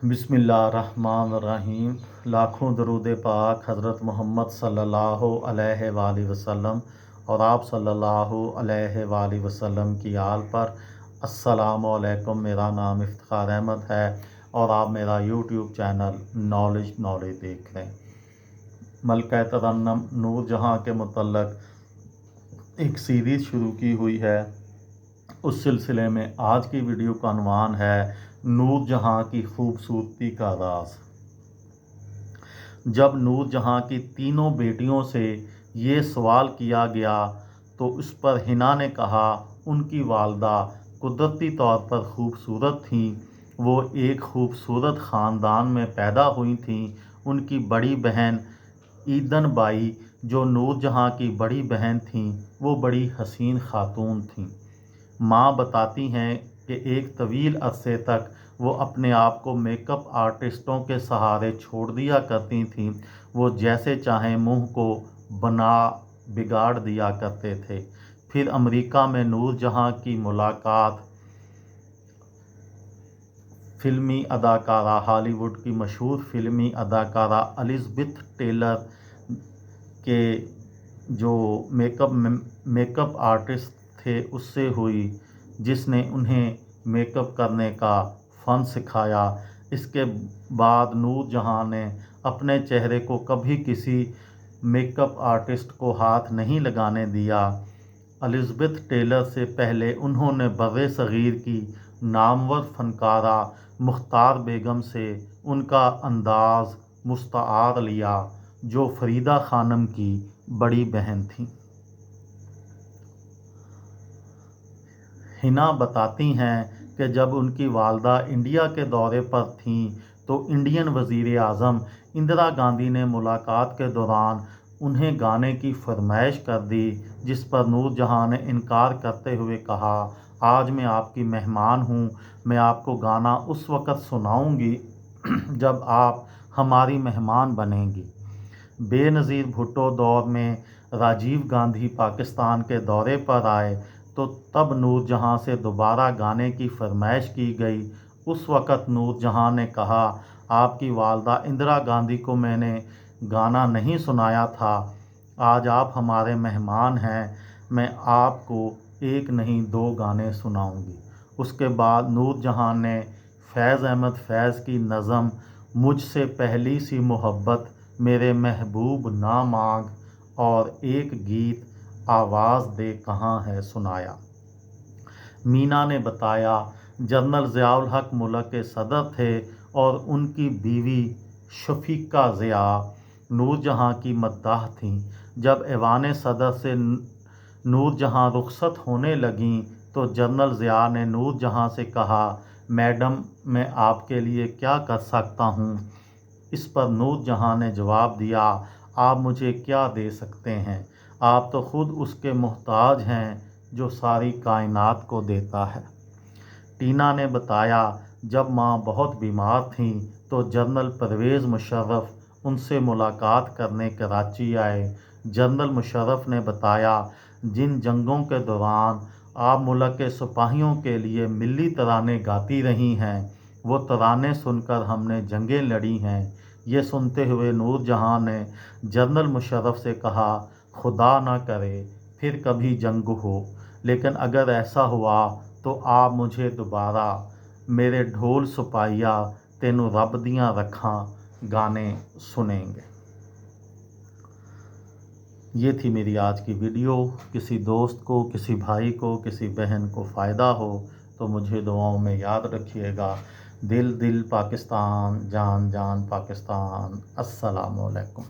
बिस्मिल्लाहिर्रहमानिर्रहीम। लाखों दरूद पाक हज़रत मोहम्मद सल्लल्लाहु अलैहि वसल्लम और आप सल्लल्लाहु अलैहि वसल्लम की आल पर। अस्सलामु अलैकुम। मेरा नाम इफ्तिखार अहमद है और आप मेरा यूट्यूब चैनल नॉलेज देख रहे हैं। मलका तरन्नुम नूर जहाँ के मुतल्लक एक सीरीज़ शुरू की हुई है। उस सिलसिले में आज की वीडियो का उन्वान है नूर जहाँ की खूबसूरती का राज। जब नूर जहाँ की तीनों बेटियों से ये सवाल किया गया तो उस पर हिना ने कहा उनकी वालदा कुदरती तौर पर खूबसूरत थीं। वो एक खूबसूरत ख़ानदान में पैदा हुई थीं। उनकी बड़ी बहन ईदन बाई जो नूर जहाँ की बड़ी बहन थीं वो बड़ी हसीन खातून थीं। माँ बताती हैं कि एक तवील अरसे तक वो अपने आप को मेकअप आर्टिस्टों के सहारे छोड़ दिया करती थीं। वो जैसे चाहें मुंह को बना बिगाड़ दिया करते थे। फिर अमेरिका में नूर जहाँ की मुलाकात फिल्मी अदाकारा हॉलीवुड की मशहूर फिल्मी अदाकारा एलिज़ाबेथ टेलर के जो मेकअप आर्टिस्ट थे उससे हुई, जिसने उन्हें मेकअप करने का फ़न सिखाया। इसके बाद नूर जहाँ ने अपने चेहरे को कभी किसी मेकअप आर्टिस्ट को हाथ नहीं लगाने दिया। एलिज़ाबेथ टेलर से पहले उन्होंने बर्रे सग़ीर की नामवर फ़नकारा मुख्तार बेगम से उनका अंदाज़ मुस्तार लिया, जो फरीदा खानम की बड़ी बहन थी। हिना बताती हैं कि जब उनकी वालदा इंडिया के दौरे पर थीं तो इंडियन वज़ीर आज़म इंदिरा गांधी ने मुलाकात के दौरान उन्हें गाने की फरमाइश कर दी, जिस पर नूर जहाँ ने इनकार करते हुए कहा, आज मैं आपकी मेहमान हूँ, मैं आपको गाना उस वक़्त सुनाऊंगी जब आप हमारी मेहमान बनेंगी। बेनज़ीर भुट्टो दौर में राजीव गांधी पाकिस्तान के दौरे पर आए तो तब नूर जहाँ से दोबारा गाने की फरमाइश की गई। उस वक़्त नूर जहाँ ने कहा, आपकी वालदा इंदिरा गांधी को मैंने गाना नहीं सुनाया था, आज आप हमारे मेहमान हैं, मैं आपको एक नहीं दो गाने सुनाऊंगी। उसके बाद नूर जहाँ ने फैज़ अहमद फैज़ की नज़म मुझसे पहली सी मोहब्बत मेरे महबूब ना मांग और एक गीत आवाज़ दे कहाँ है सुनाया। मीना ने बताया जनरल ज़ियाउल हक मुल्क के सदर थे और उनकी बीवी शफीका ज़िया नूर जहाँ की मद्दाह थीं। जब ऐवान सदर से नूर जहाँ रुखसत होने लगीं तो जनरल ज़िया ने नूर जहाँ से कहा, मैडम मैं आपके लिए क्या कर सकता हूँ। इस पर नूर जहाँ ने जवाब दिया, आप मुझे क्या दे सकते हैं, आप तो ख़ुद उसके मोहताज हैं जो सारी कायनात को देता है। टीना ने बताया जब माँ बहुत बीमार थीं तो जनरल परवेज़ मुशर्रफ उनसे मुलाकात करने कराची आए। जनरल मुशर्रफ ने बताया जिन जंगों के दौरान आप मुल्क के सिपाहियों के लिए मिली तराने गाती रही हैं वो तराने सुनकर हमने जंगें लड़ी हैं। ये सुनते हुए नूर जहाँ ने जनरल मुशर्रफ से कहा, खुदा ना करे फिर कभी जंग हो, लेकिन अगर ऐसा हुआ तो आप मुझे दोबारा मेरे ढोल सुपाइया तेनू रब दियां रखां गाने सुनेंगे। ये थी मेरी आज की वीडियो। किसी दोस्त को, किसी भाई को, किसी बहन को फ़ायदा हो तो मुझे दुआओं में याद रखिएगा। दिल दिल पाकिस्तान, जान जान पाकिस्तान। अस्सलामु अलैकुम।